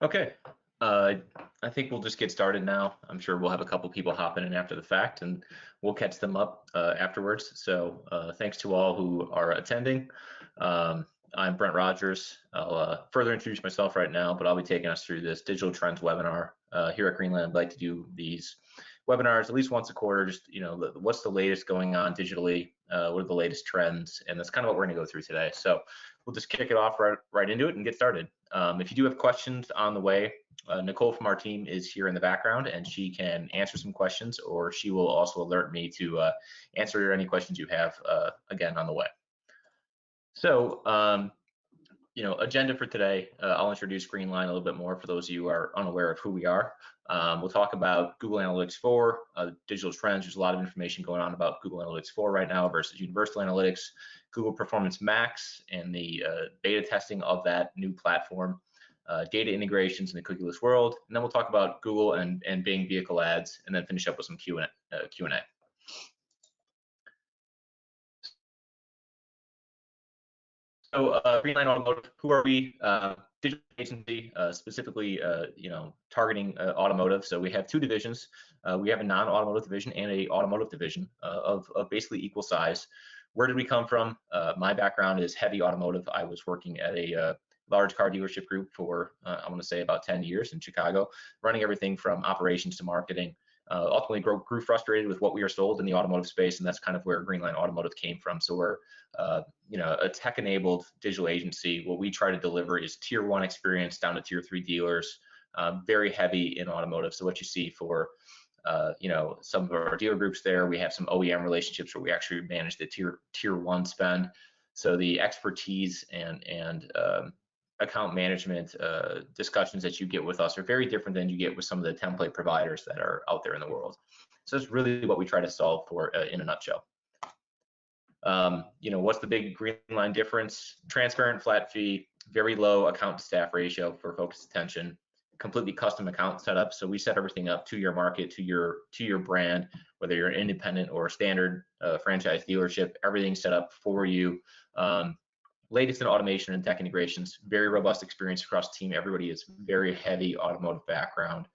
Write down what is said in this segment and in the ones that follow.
Okay. Uh, I think we'll just get started now. I'm sure we'll have a couple people hopping in after the fact, and we'll catch them up afterwards. So thanks to all who are attending. Um, I'm Brent Rogers. I'll further introduce myself right now, but I'll be taking us through this digital trends webinar. Here at Greenline, I'd like to do these webinars at least once a quarter. Just what's the latest going on digitally? What are the latest trends? And that's kind of what we're going to go through today. So we'll just kick it off right into it and get started. If you do have questions on the way, Nicole from our team is here in the background, and she can answer some questions, or she will also alert me to answer any questions you have again on the way. So, agenda for today, I'll introduce Greenline a little bit more for those of you who are unaware of who we are. We'll talk about Google Analytics 4, digital trends. There's a lot of information going on about Google Analytics 4 right now versus Universal Analytics, Google Performance Max, and the beta testing of that new platform, data integrations in the cookieless world, and then we'll talk about Google and Bing vehicle ads, and then finish up with some Q&A. So Greenline Automotive, who are we? Digital agency, specifically, targeting automotive. So we have two divisions. We have a non-automotive division and a automotive division of basically equal size. Where did we come from? My background is heavy automotive. I was working at a large car dealership group for, I want to say, about 10 years in Chicago, running everything from operations to marketing. Ultimately grew frustrated with what we are sold in the automotive space, and that's kind of where Greenline Automotive came from. So we're a tech-enabled digital agency. What we try to deliver is tier 1 experience down to tier 3 dealers, very heavy in automotive. So what you see for some of our dealer groups there, we have some OEM relationships where we actually manage the tier 1 spend. So the expertise and account management discussions that you get with us are very different than you get with some of the template providers that are out there in the world. So that's really what we try to solve for in a nutshell. What's the big Greenline difference? Transparent flat fee, very low account to staff ratio for focused attention, completely custom account setup. So we set everything up to your market, to your brand, whether you're an independent or a standard franchise dealership, everything's set up for you. Latest in automation and tech integrations, very robust experience across the team. Everybody is very heavy automotive background.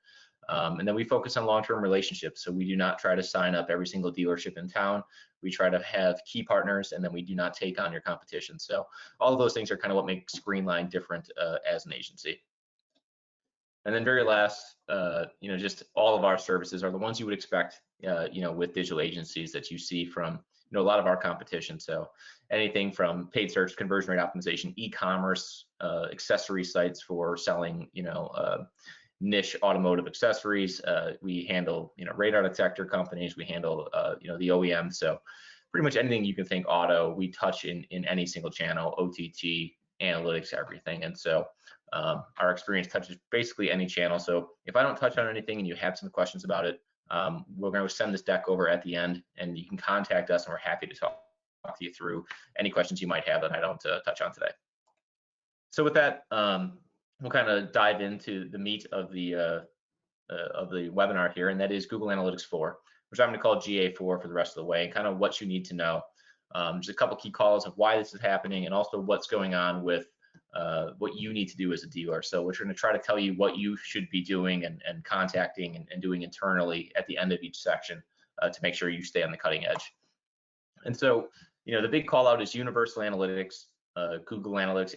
And then we focus on long-term relationships. So we do not try to sign up every single dealership in town. We try to have key partners, and then we do not take on your competition. So all of those things are kind of what makes Greenline different as an agency. And then very last, just all of our services are the ones you would expect, with digital agencies that you see from, a lot of our competition. So anything from paid search, conversion rate optimization, e-commerce, accessory sites for selling, niche automotive accessories. We handle, radar detector companies. We handle, the OEM. So pretty much anything you can think auto, we touch in any single channel, OTT, analytics, everything. And so our experience touches basically any channel. So if I don't touch on anything and you have some questions about it, we're going to send this deck over at the end, and you can contact us, and we're happy to talk to you through any questions you might have that I don't touch on today. So with that, we'll kind of dive into the meat of the webinar here, and that is Google Analytics 4, which I'm going to call GA4 for the rest of the way, and kind of what you need to know. Just a couple key calls of why this is happening, and also what's going on with what you need to do as a dealer. So we're going to try to tell you what you should be doing and contacting and doing internally at the end of each section to make sure you stay on the cutting edge. And so, the big call out is Universal Analytics. Google Analytics,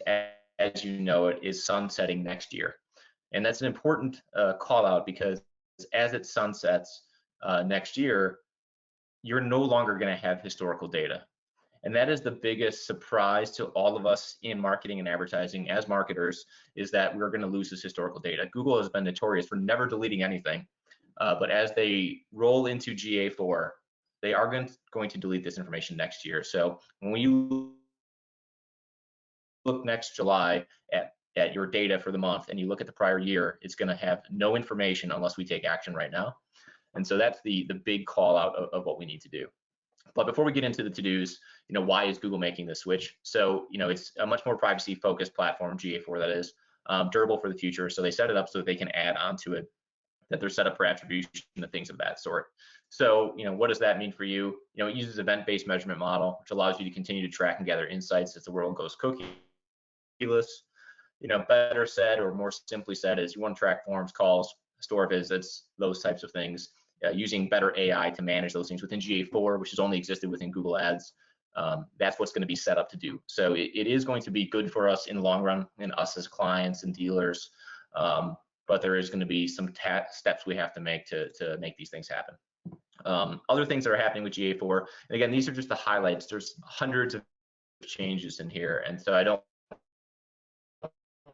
as you know it, is sunsetting next year. And that's an important call out because as it sunsets next year, you're no longer going to have historical data. And that is the biggest surprise to all of us in marketing and advertising as marketers, is that we're going to lose this historical data. Google has been notorious for never deleting anything, but as they roll into GA4, they are going to delete this information next year. So when you look next July at your data for the month and you look at the prior year, it's going to have no information unless we take action right now. And so that's the big call out of what we need to do. But before we get into the to-dos, why is Google making this switch? So, it's a much more privacy-focused platform, GA4 that is, durable for the future. So they set it up so that they can add onto it, that they're set up for attribution and things of that sort. So, what does that mean for you? It uses event-based measurement model, which allows you to continue to track and gather insights as the world goes cookieless. better said or more simply said is you want to track forms, calls, store visits, those types of things, using better AI to manage those things within GA4, which has only existed within Google Ads. That's what's going to be set up to do. So it is going to be good for us in the long run, and us as clients and dealers. But there is going to be some steps we have to make to make these things happen. Other things that are happening with GA4, and again, these are just the highlights. There's hundreds of changes in here, and so I don't,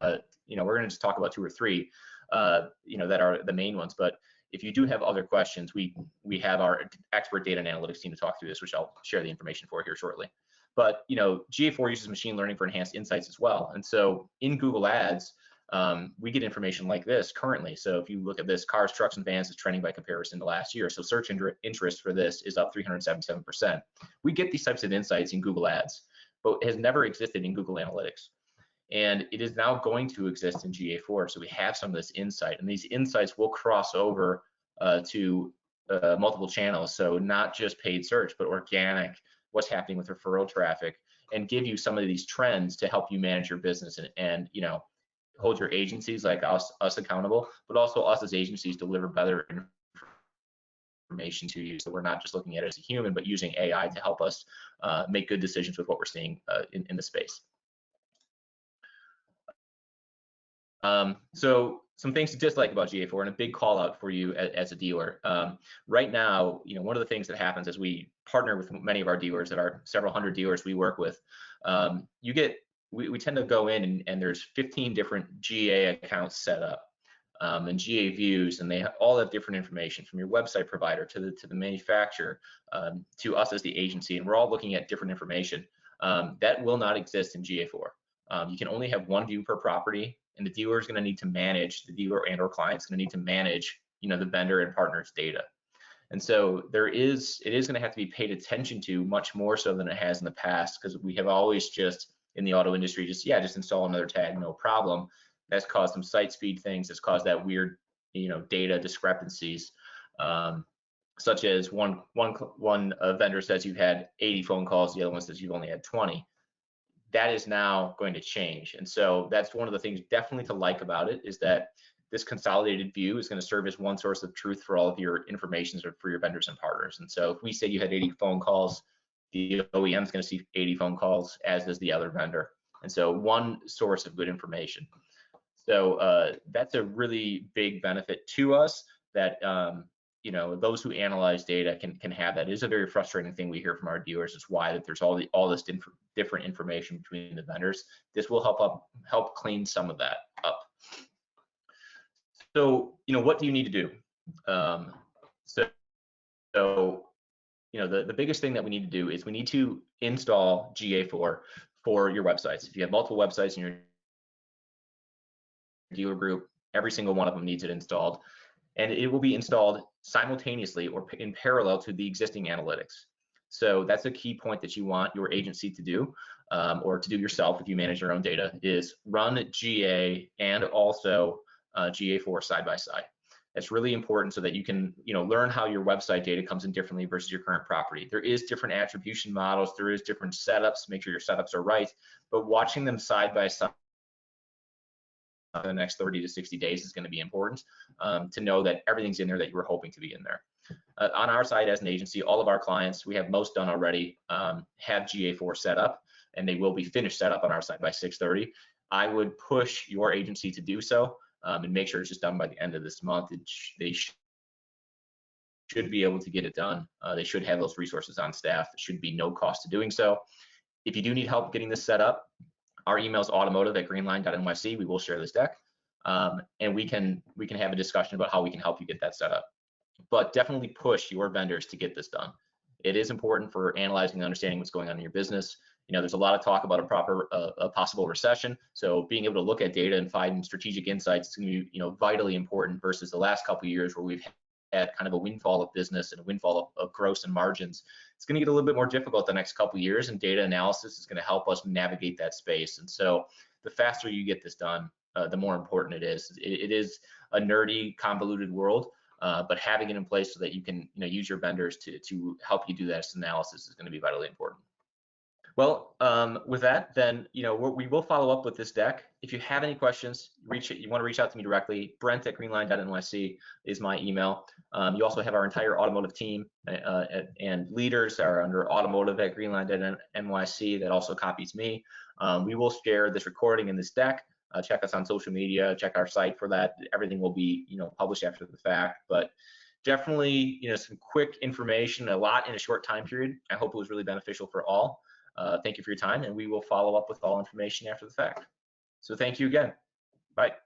we're going to just talk about 2 or 3, that are the main ones. But if you do have other questions, we have our expert data and analytics team to talk through this, which I'll share the information for here shortly. But GA4 uses machine learning for enhanced insights as well. And so in Google Ads, we get information like this currently. So if you look at this, cars, trucks, and vans is trending by comparison to last year. So search interest for this is up 377%. We get these types of insights in Google Ads, but it has never existed in Google Analytics. And it is now going to exist in GA4. So we have some of this insight, and these insights will cross over to multiple channels. So not just paid search, but organic, what's happening with referral traffic, and give you some of these trends to help you manage your business and hold your agencies like us accountable, but also us as agencies deliver better information to you. So we're not just looking at it as a human, but using AI to help us make good decisions with what we're seeing in the space. So some things to dislike about GA4, and a big call out for you as a dealer. Right now, one of the things that happens as we partner with many of our dealers, that are several hundred dealers we work with, we tend to go in and there's 15 different GA accounts set up, and GA views, and they all have different information, from your website provider to the manufacturer, to us as the agency, and we're all looking at different information. That will not exist in GA4. You can only have one view per property, and the dealer is going to need to manage, the dealer and or client is going to need to manage, the vendor and partner's data. And so it is going to have to be paid attention to much more so than it has in the past, because we have always just, in the auto industry, just install another tag, no problem. That's caused some site speed things. That's caused that weird, data discrepancies, such as one vendor says you've had 80 phone calls, the other one says you've only had 20. That is now going to change. And so that's one of the things definitely to like about it, is that this consolidated view is going to serve as one source of truth for all of your information for your vendors and partners. And so if we say you had 80 phone calls, the OEM is going to see 80 phone calls, as does the other vendor. And so one source of good information. So that's a really big benefit to us, that those who analyze data can have that. It is a very frustrating thing we hear from our dealers, is why that there's all this different information between the vendors. This will help clean some of that up. So what do you need to do? The biggest thing that we need to do is we need to install GA4 for your websites. If you have multiple websites in your dealer group, every single one of them needs it installed, and it will be installed simultaneously or in parallel to the existing analytics. So that's a key point that you want your agency to do, or to do yourself if you manage your own data, is run GA and also GA4 side by side. That's really important so that you can learn how your website data comes in differently versus your current property. There is different attribution models, there is different setups, make sure your setups are right, but watching them side by side the next 30 to 60 days is going to be important, to know that everything's in there that you were hoping to be in there. On our side as an agency, all of our clients, we have most done already, have GA4 set up, and they will be finished set up on our side by 6:30. I would push your agency to do so, and make sure it's just done by the end of this month. They should be able to get it done. They should have those resources on staff. There should be no cost to doing so. If you do need help getting this set up, our email is automotive@greenline.nyc. We will share this deck, and we can have a discussion about how we can help you get that set up. But definitely push your vendors to get this done. It is important for analyzing and understanding what's going on in your business. There's a lot of talk about a possible recession. So being able to look at data and find strategic insights is going to be vitally important, versus the last couple of years where we've had kind of a windfall of business and a windfall of gross and margins. It's going to get a little bit more difficult the next couple of years, and data analysis is going to help us navigate that space. And so the faster you get this done, the more important it is. It is a nerdy, convoluted world, but having it in place so that you can use your vendors to help you do that analysis is going to be vitally important. Well, with that, then we will follow up with this deck. If you have any questions, you want to reach out to me directly. Brent@greenline.nyc is my email. You also have our entire automotive team and leaders are under automotive@greenline.nyc. That also copies me. We will share this recording and this deck. Check us on social media. Check our site for that. Everything will be published after the fact, but definitely some quick information, a lot in a short time period. I hope it was really beneficial for all. Thank you for your time, and we will follow up with all information after the fact. So thank you again. Bye.